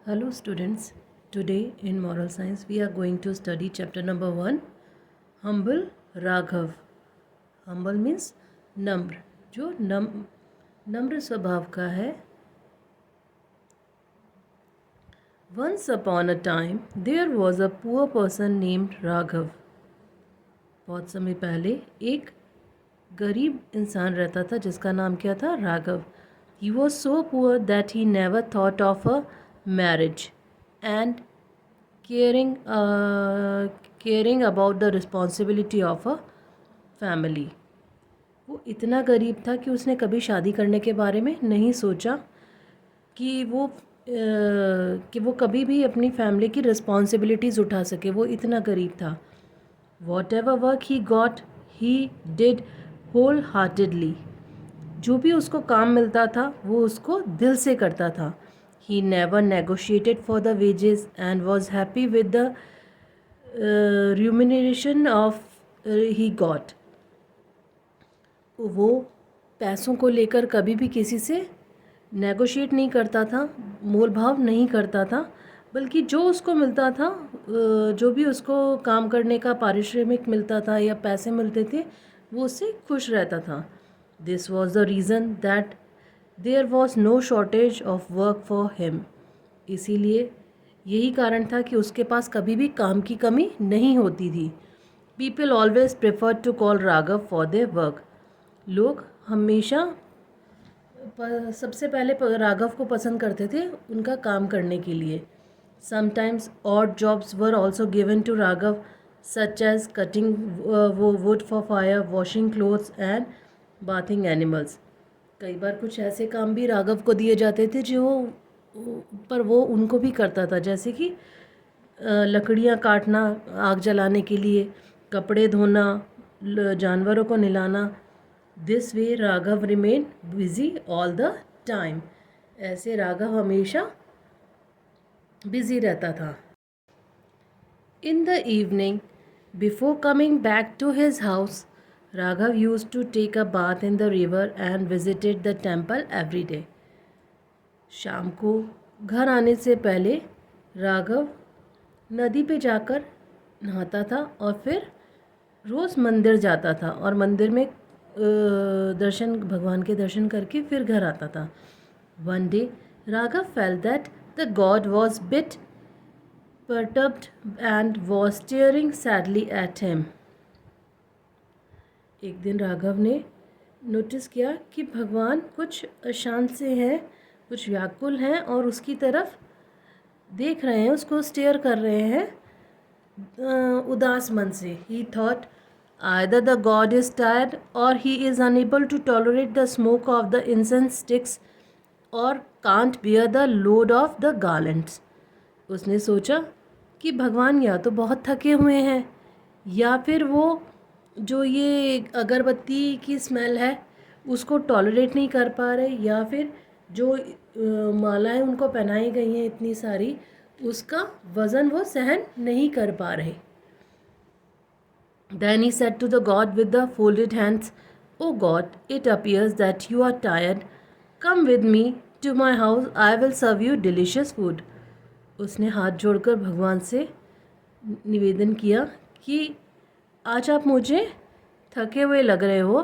Hello students, today in Moral Science we are going to study chapter number 1, Humble Raghav. Humble means नम्र, जो नम्र स्वभाव का है. Once upon a time there was a poor person named Raghav. बहुत समय पहले एक गरीब इंसान रहता था जिसका नाम क्या था? Raghav. He was so poor that he never thought of a marriage and caring about the responsibility of a family. वो इतना गरीब था कि उसने कभी शादी करने के बारे में नहीं सोचा कि वो कभी भी अपनी फैमिली की रिस्पॉन्सिबिलिटीज़ उठा सके. वो इतना गरीब था. Whatever work he got, he did wholeheartedly. जो भी उसको काम मिलता था वो उसको दिल से करता था. He never negotiated for the wages and was happy with the remuneration of he got. वो पैसों को लेकर कभी भी किसी से नेगोशिएट नहीं करता था, मोल भाव नहीं करता था, बल्कि जो उसको मिलता था, जो भी उसको काम करने का पारिश्रमिक मिलता था या पैसे मिलते थे, वो उससे खुश रहता था. This was the reason that there was no shortage of work for him. इसीलिए यही कारण था कि उसके पास कभी भी काम की कमी नहीं होती थी. People always preferred to call Raghav for their work. लोग हमेशा सबसे पहले राघव को पसंद करते थे उनका काम करने के लिए. Sometimes odd jobs were also given to Raghav, such as cutting wood for fire, washing clothes and bathing animals. कई बार कुछ ऐसे काम भी राघव को दिए जाते थे पर वो उनको भी करता था, जैसे कि लकड़ियाँ काटना आग जलाने के लिए, कपड़े धोना, जानवरों को नहलाना. This way Raghav remain busy all the time. ऐसे राघव हमेशा बिजी रहता था. In the evening before coming back to his house, Raghav used to take a bath in the river and visited the temple every day. शाम को घर आने से पहले राघव नदी पे जाकर नहाता था और फिर रोज़ मंदिर जाता था और मंदिर में भगवान के दर्शन करके फिर घर आता था. One day Raghav felt that the god was bit perturbed and was staring sadly at him. एक दिन राघव ने नोटिस किया कि भगवान कुछ अशांत से हैं, कुछ व्याकुल हैं और उसकी तरफ देख रहे हैं, उसको स्टेयर कर रहे हैं उदास मन से. ही thought either the god is tired or he is unable to tolerate the smoke of the incense sticks or can't bear the load of the garlands. उसने सोचा कि भगवान या तो बहुत थके हुए हैं या फिर वो जो ये अगरबत्ती की स्मेल है उसको टॉलरेट नहीं कर पा रहे, या फिर जो मालाएं उनको पहनाई गई हैं इतनी सारी, उसका वज़न वो सहन नहीं कर पा रहे. Then he said to the god with the folded hands, "O God, it appears that you are tired. Come with me to my house. I will serve you delicious food." उसने हाथ जोड़कर भगवान से निवेदन किया कि आज आप मुझे थके हुए लग रहे हो,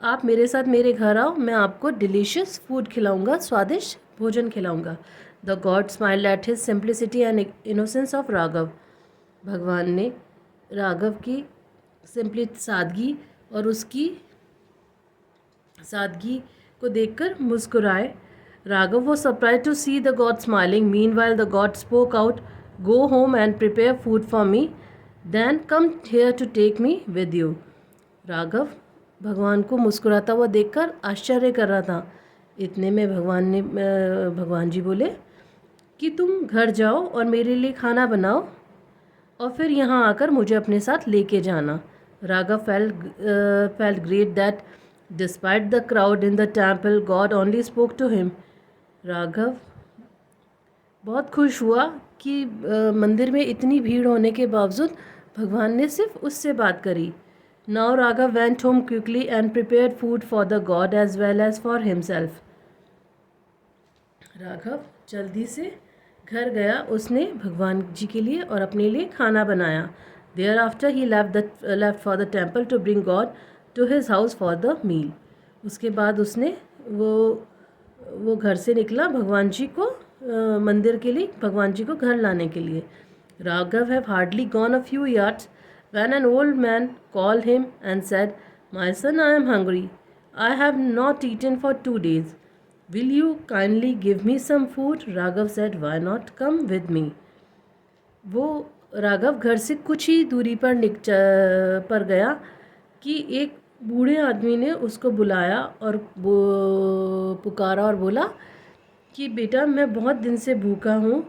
आप मेरे साथ मेरे घर आओ, मैं आपको डिलीशियस फूड खिलाऊंगा, स्वादिष्ट भोजन खिलाऊंगा. The God smiled at his simplicity and innocence of Raghav. भगवान ने राघव की सादगी और उसकी सादगी को देखकर मुस्कुराए. Raghav was surprised to see the god smiling. Meanwhile the god spoke out, "Go home and prepare food for me. Then come here to take me with you." Raghav भगवान को मुस्कुराता हुआ देखकर आश्चर्य कर रहा था. इतने में भगवान जी बोले कि तुम घर जाओ और मेरे लिए खाना बनाओ और फिर यहाँ आकर मुझे अपने साथ लेके जाना. Raghav felt great that despite the crowd in the temple, God only spoke to him. Raghav बहुत खुश हुआ कि मंदिर में इतनी भीड़ होने के बावजूद भगवान ने सिर्फ उससे बात करी. Now Raghav went home quickly and prepared food for the god as well as for himself. Raghav जल्दी से घर गया उसने भगवान जी के लिए और अपने लिए खाना बनाया. Thereafter he left for the temple to bring God to his house for the meal. उसके बाद उसने वो घर से निकला भगवान जी को मंदिर के लिए, भगवान जी को घर लाने के लिए. Raghav have hardly gone a few yards when an old man called him and said, "My son, I am hungry. I have not eaten for 2 days. Will you kindly give me some food?" Raghav said, "Why not? Come with me." वो राघव घर से कुछ ही दूरी पर गया कि एक बूढ़े आदमी ने उसको बुलाया और वो पुकारा और बोला कि बेटा मैं बहुत दिन से भूखा हूँ,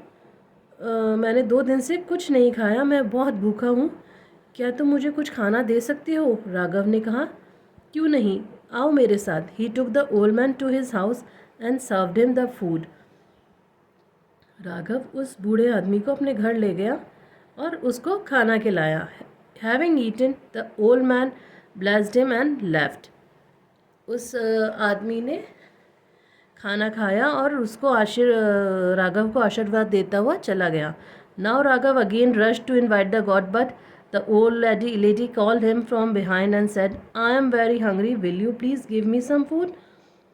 मैंने 2 दिन से कुछ नहीं खाया, मैं बहुत भूखा हूँ, क्या तुम मुझे कुछ खाना दे सकते हो? राघव ने कहा, क्यों नहीं, आओ मेरे साथ. He took the old man to his house and served him the food. Raghav उस बूढ़े आदमी को अपने घर ले गया और उसको खाना खिलाया. Having eaten the old man blessed him and left. उस आदमी ने खाना खाया और उसको राघव को आशीर्वाद देता हुआ चला गया. Now Raghav again rush to invite the God, but the old lady called him from behind and said, "I am very hungry. Will you please give me some food?"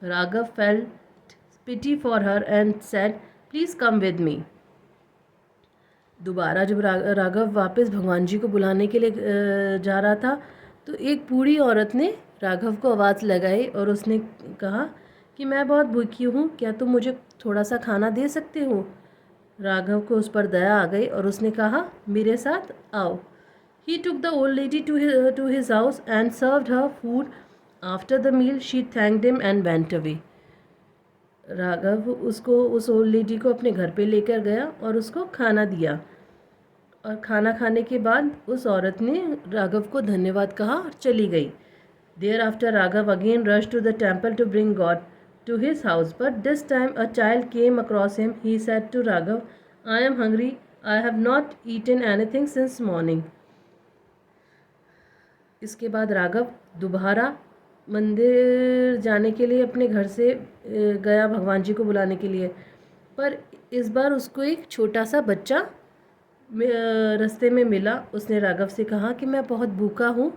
Raghav felt pity for her and said, "Please come with me." दोबारा जब राघव वापस भगवान जी को बुलाने के लिए जा रहा था तो एक बूढ़ी औरत ने राघव को आवाज़ लगाई और उसने कहा कि मैं बहुत भूखी हूँ, क्या तुम मुझे थोड़ा सा खाना दे सकते हो? राघव को उस पर दया आ गई और उसने कहा, मेरे साथ आओ. He took the old lady to his house and served her food. After the meal, she thanked him and went away. Raghav उस ओल्ड लेडी को अपने घर पे लेकर गया और उसको खाना दिया. और खाना खाने के बाद उस औरत ने राघव को धन्यवाद कहा और चली गई. Thereafter, Raghav again rushed to the temple to bring God to his house. But this time a child came across him. He said to Raghav, "I am hungry. I have not eaten anything since morning." इसके बाद राघव दोबारा मंदिर जाने के लिए अपने घर से गया भगवान जी को बुलाने के लिए, पर इस बार उसको एक छोटा सा बच्चा रास्ते में मिला. उसने राघव से कहा कि मैं बहुत भूखा हूँ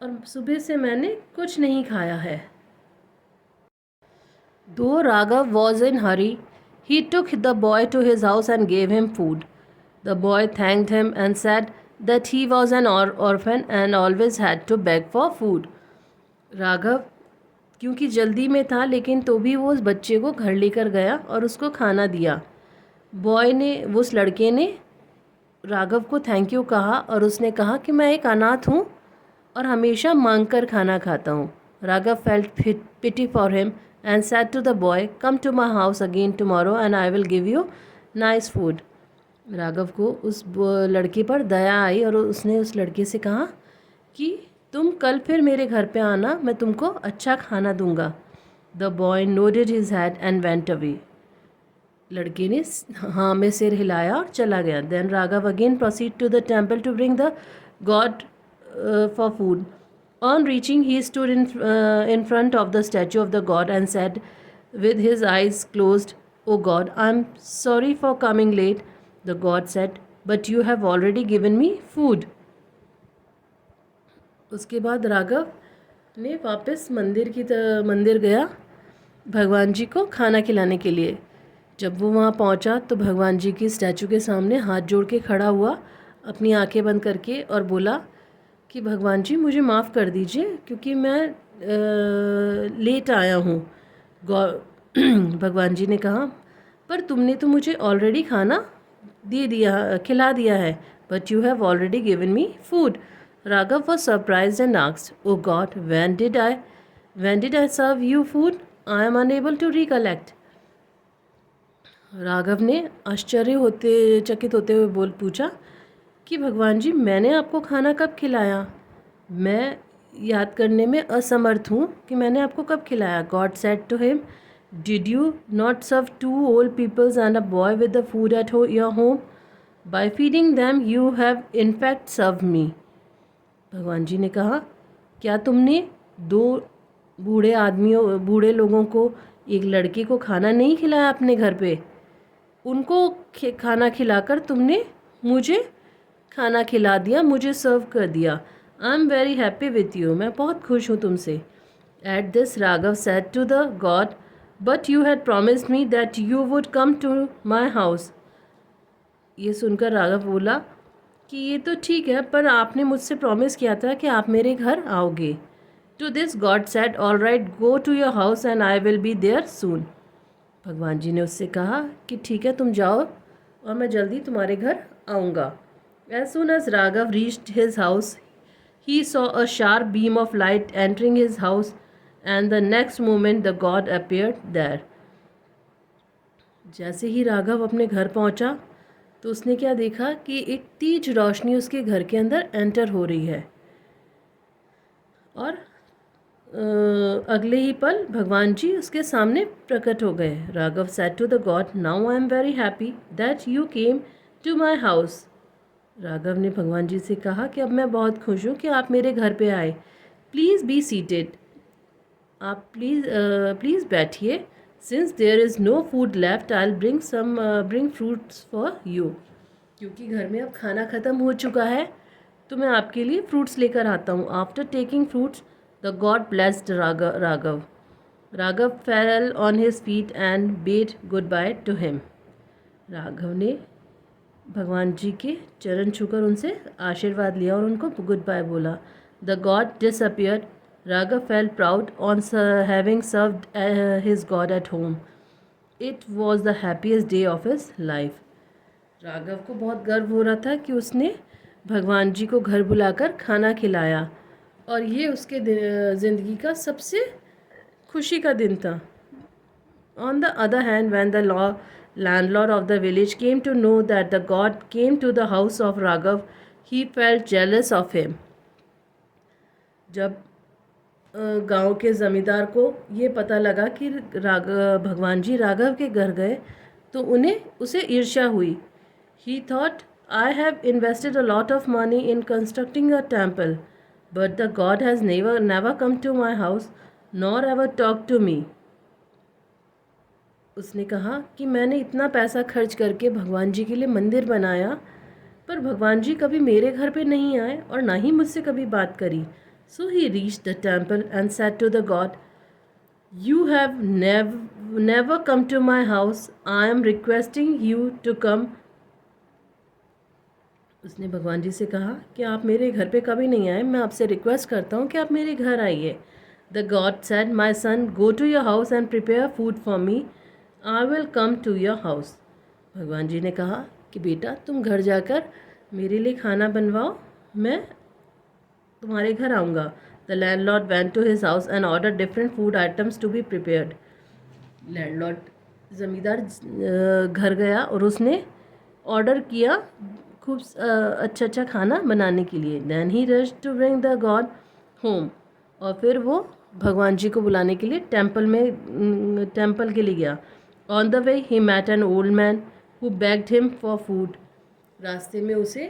और सुबह से मैंने कुछ नहीं खाया है. Though Raghav was in hurry, he took the boy to his house and gave him food. The boy thanked him and said that he was an orphan and always had to beg for food. Raghav क्योंकि जल्दी में था लेकिन तो भी वो उस बच्चे को घर लेकर गया और उसको खाना दिया. उस लड़के ने राघव को थैंक यू कहा और उसने कहा कि मैं एक अनाथ हूँ और हमेशा मांग कर खाना खाता हूँ. Raghav felt pity for him and said to the boy, "Come to my house again tomorrow and I will give you nice food." Raghav को उस लड़के पर दया आई और उसने उस लड़के से कहा कि तुम कल फिर मेरे घर पे आना, मैं तुमको अच्छा खाना दूंगा. The boy nodded his head and went away. लड़के ने हाँ में सिर हिलाया और चला गया. Then Raghav again proceeded to the temple to bring the god for food. On reaching, he stood in front of the statue of the god and said, with his eyes closed, "Oh God, I am sorry for coming late." The god said, "But you have already given me food." उसके बाद राघव ने वापस मंदिर गया भगवान जी को खाना खिलाने के लिए. जब वो वहाँ पहुँचा तो भगवान जी की स्टैचू के सामने हाथ जोड़ के खड़ा हुआ, अपनी आंखें बंद करके, और बोला कि भगवान जी मुझे माफ़ कर दीजिए क्योंकि मैं लेट आया हूँ. भगवान जी ने कहा, पर तुमने तो मुझे ऑलरेडी खाना खिला दिया है. But you have already given me food. Raghav was surprised and asked, "oh God, when did I serve you food? I am unable to recollect." Raghav ने चकित होते हुए पूछा कि भगवान जी मैंने आपको खाना कब खिलाया? मैं याद करने में असमर्थ हूँ कि मैंने आपको कब खिलाया. God said to him, did you not serve 2 old peoples and a boy with the food at your home? By feeding them you have in fact served me. भगवान जी ने कहा, क्या तुमने 2 बूढ़े लोगों को, एक लड़के को खाना नहीं खिलाया अपने घर पे? उनको खाना खिलाकर तुमने मुझे खाना खिला दिया, मुझे सर्व कर दिया। I am very happy with you, मैं बहुत खुश हूँ तुमसे। At this Raghav said to the God, but you had promised me that you would come to my house. ये सुनकर राघव बोला कि ये तो ठीक है, पर आपने मुझसे प्रॉमिस किया था कि आप मेरे घर आओगे। To this God said, all right, go to your house and I will be there soon. भगवान जी ने उससे कहा कि ठीक है, तुम जाओ और मैं जल्दी तुम्हारे घर आऊँगा। As soon as Raghav reached his house, he saw a sharp beam of light entering his house, and the next moment the god appeared there. जैसे ही राघव अपने घर पहुंचा तो उसने क्या देखा कि एक तेज रोशनी उसके घर के अंदर एंटर हो रही है, और अगले ही पल भगवान जी उसके सामने प्रकट हो गए। Raghav said to the God, now I am very happy that you came to my house. Raghav ने भगवान जी से कहा कि अब मैं बहुत खुश हूँ कि आप मेरे घर पे आए। प्लीज़ बी सीटेड, आप प्लीज़ बैठिए। Since there is no food left, I bring fruits for you. क्योंकि घर में अब खाना ख़त्म हो चुका है तो मैं आपके लिए फ्रूट्स लेकर आता हूँ। After taking fruits the God blessed Raghav. Raghav fell on his feet and bed good by two him. Raghav ने भगवान जी के चरण छूकर उनसे आशीर्वाद लिया और उनको गुड बाय बोला। The God disappeared. Raghav fail proud on having served his God at home. It was the happiest day of his life. Raghav को बहुत गर्व हो रहा था कि उसने भगवान जी को घर बुलाकर खाना खिलाया, और ये उसके ज़िंदगी का सबसे खुशी का दिन था। On the other hand, when the landlord of the village came to know that the god came to the house of Raghav, he felt jealous of him. जब गांव के ज़मींदार को ये पता लगा कि भगवान जी राघव के घर गए तो उसे ईर्ष्या हुई। He thought, I have invested a lot of money in constructing a temple, but the god has never come to my house, nor ever talked to me. उसने कहा कि मैंने इतना पैसा खर्च करके भगवान जी के लिए मंदिर बनाया, पर भगवान जी कभी मेरे घर पे नहीं आए और ना ही मुझसे कभी बात करी। So he reached the temple and said to the God, you have never come to my house, I am requesting you to come. उसने भगवान जी से कहा कि आप मेरे घर पे कभी नहीं आए, मैं आपसे रिक्वेस्ट करता हूँ कि आप मेरे घर आइए। The God said, my son, go to your house and prepare food for me, I will come to your house. भगवान जी ने कहा कि बेटा तुम घर जाकर मेरे लिए खाना बनवाओ, मैं तुम्हारे घर आऊँगा। The landlord went to his house and order different food items to be prepared. Landlord ज़मींदार घर गया और उसने ऑर्डर किया खूब अच्छा अच्छा खाना बनाने के लिए। Then he rush to bring the God home, और फिर वो भगवान जी को बुलाने के लिए टेम्पल के लिए गया। On the way he met an old man who begged him for food. रास्ते में उसे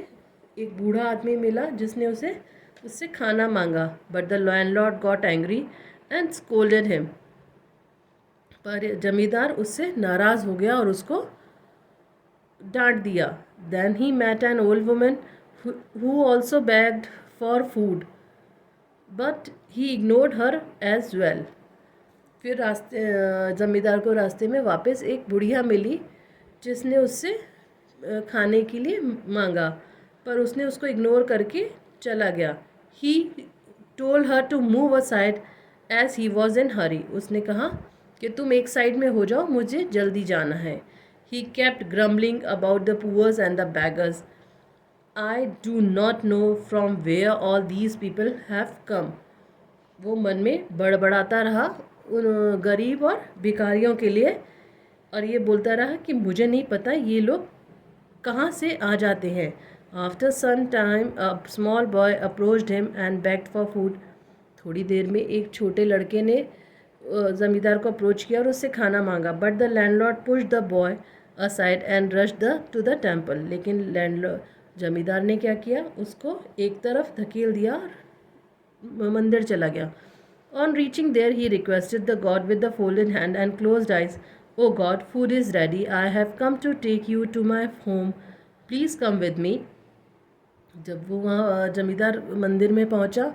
एक बूढ़ा आदमी मिला जिसने उससे खाना मांगा। But the landlord got angry and scolded him. पर जमींदार उससे नाराज़ हो गया और उसको डांट दिया। Then he met an old woman who also begged for food, but he ignored her as well. फिर ज़मींदार को रास्ते में वापस एक बुढ़िया मिली जिसने उससे खाने के लिए मांगा, पर उसने उसको इग्नोर करके चला गया। He told her to move aside as he was in hurry. उसने कहा कि तुम एक साइड में हो जाओ, मुझे जल्दी जाना है। He kept grumbling about the poors and the beggars. I do not know from where all these people have come. वो मन में बड़बड़ाता रहा उन गरीब और भिखारियों के लिए, और ये बोलता रहा कि मुझे नहीं पता ये लोग कहाँ से आ जाते हैं। After some time a small boy approached him and begged for food. थोड़ी देर में एक छोटे लड़के ने ज़मींदार को अप्रोच किया और उससे खाना मांगा। But the landlord pushed the boy aside and rushed to the temple. लेकिन ज़मींदार ने क्या किया, उसको एक तरफ धकेल दिया और मंदिर चला गया। On reaching there, he requested the god with the folded hand and closed eyes oh God, food is ready, I have come to take you to my home, please come with me. जब वो वहाँ जमींदार मंदिर में पहुँचा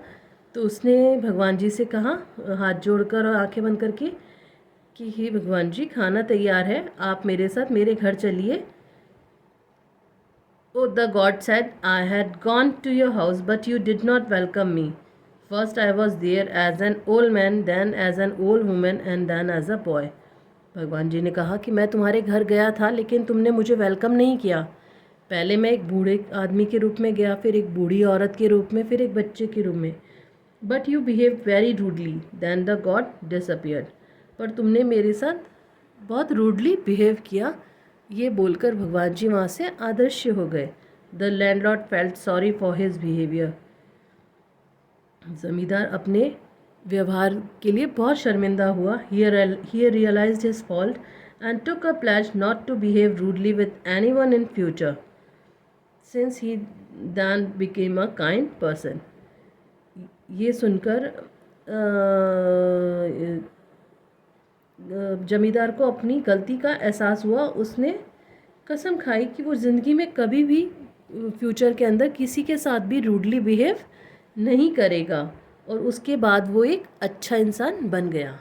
तो उसने भगवान जी से कहा, हाथ जोड़कर और आंखें बंद करके, कि हे भगवान जी, खाना तैयार है, आप मेरे साथ मेरे घर चलिए। Oh, the god said, I had gone to your house, but you did not welcome me. First I was there as an old man, then as an old woman, and then as a boy. भगवान जी ने कहा कि मैं तुम्हारे घर गया था, लेकिन तुमने मुझे वेलकम नहीं किया। पहले मैं एक बूढ़े आदमी के रूप में गया, फिर एक बूढ़ी औरत के रूप में, फिर एक बच्चे के रूप में। But you behave very rudely, then the God disappeared. पर तुमने मेरे साथ बहुत रूडली बिहेव किया। ये बोलकर भगवान जी वहाँ से अदृश्य हो गए। The landlord felt sorry for his behaviour. जमींदार अपने व्यवहार के लिए बहुत शर्मिंदा हुआ। He realised his fault and took a pledge not to behave rudely with anyone in future, since he then became a kind person. ये सुनकर जमींदार को अपनी गलती का एहसास हुआ। उसने कसम खाई कि वो ज़िंदगी में कभी भी फ्यूचर के अंदर किसी के साथ भी रूडली बिहेव नहीं करेगा, और उसके बाद वो एक अच्छा इंसान बन गया।